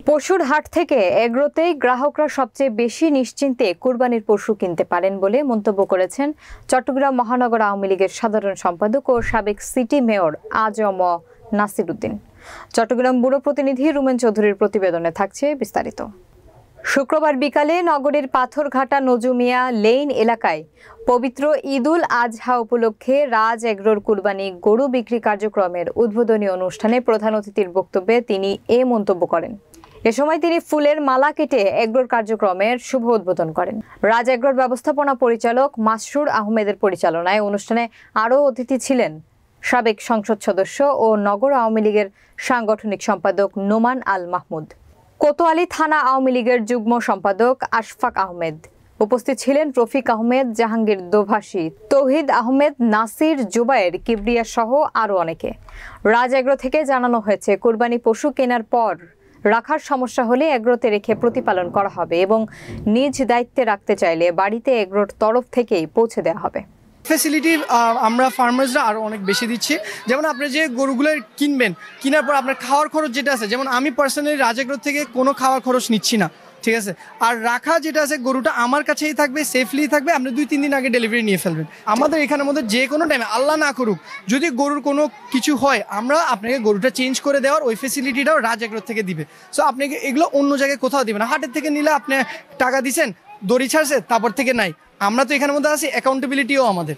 পশুর হাট থেকে এগ্রোতেই গ্রাহকরা সবচেয়ে বেশি নিশ্চিন্তে কুরবানির পশু কিনতে পারেন বলে মন্তব্য করেছেন চট্টগ্রাম মহানগর আওয়ামী লীগের সাধারণ সম্পাদক ও সাবেক সিটি মেয়র আ.জ.ম নাসির উদ্দিন। চট্টগ্রাম ব্যুরো প্রতিনিধি রুমেন চৌধুরীর প্রতিবেদনে থাকছে বিস্তারিত। শুক্রবার বিকালে নগরীর পাথরঘাটা নজুমিয়া লেইন এলাকায় পবিত্র ঈদুল আজহা উপলক্ষে রাজ এগ্রোর কুরবানি গরু বিক্রি কার্যক্রমের উদ্বোধনী অনুষ্ঠানে প্রধান অতিথির বক্তব্যে তিনি এ মন্তব্য করেন। এ সময় তিনি ফুলের মালা কেটে এগ্রোর কার্যক্রমের শুভ উদ্বোধন করেন। রাজ এগ্রোর ব্যবস্থাপনা পরিচালক মাসরুর আহমেদের পরিচালনায় অনুষ্ঠানে আরও অতিথি ছিলেন সাবেক সংসদ সদস্য ও নগর আওয়ামী লীগের সাংগঠনিক সম্পাদক নোমান আল মাহমুদ, কোতোয়ালি থানা আওয়ামী লীগের যুগ্ম সম্পাদক আশফাক আহমেদ, উপস্থিত ছিলেন রফিক আহমেদ, জাহাঙ্গীর দোভাষী, তৌহিদ আহমেদ, নাসির, জুবায়ের, কিবরিয়া সহ আরও অনেকে। রাজ এগ্রো থেকে জানানো হয়েছে, কুরবানি পশু কেনার পর রাখার সমস্যা হলে এগ্রোতে রেখে প্রতিপালন করা হবে এবং নিজ দায়িত্বে রাখতে চাইলে বাড়িতে এগ্রোর তরফ থেকেই পৌঁছে দেওয়া হবে। ফ্যাসিলিটি আমরা ফার্মার্সরা আরও অনেক বেশি দিচ্ছি। যেমন আপনি যে গরুগুলো কিনবেন, কেনার পর আপনার খাওয়ার খরচ যেটা আছে, যেমন আমি পার্সোনালি রাজ এগ্রো থেকে কোনো খাওয়ার খরচ নিচ্ছি না, ঠিক আছে। আর রাখা যেটা আছে, গরুটা আমার কাছেই থাকবে, সেফলি থাকবে, আপনি 2-3 দিন আগে ডেলিভারি নিয়ে ফেলবেন। আমাদের এখানের মধ্যে যে কোনো টাইমে, আল্লাহ না করুক, যদি গরুর কোনো কিছু হয়, আমরা আপনাকে গরুটা চেঞ্জ করে দেওয়ার ওই ফেসিলিটিটাও রাজ এগ্রো থেকে দিবে। সো আপনাকে এগুলো অন্য জায়গায় কোথাও দিবে না। হাটের থেকে নিলে আপনি টাকা দিচ্ছেন, দড়ি ছাড়ছে, তারপর থেকে নাই। আমরা তো এখানের মধ্যে আছি, অ্যাকাউন্টেবিলিটিও আমাদের।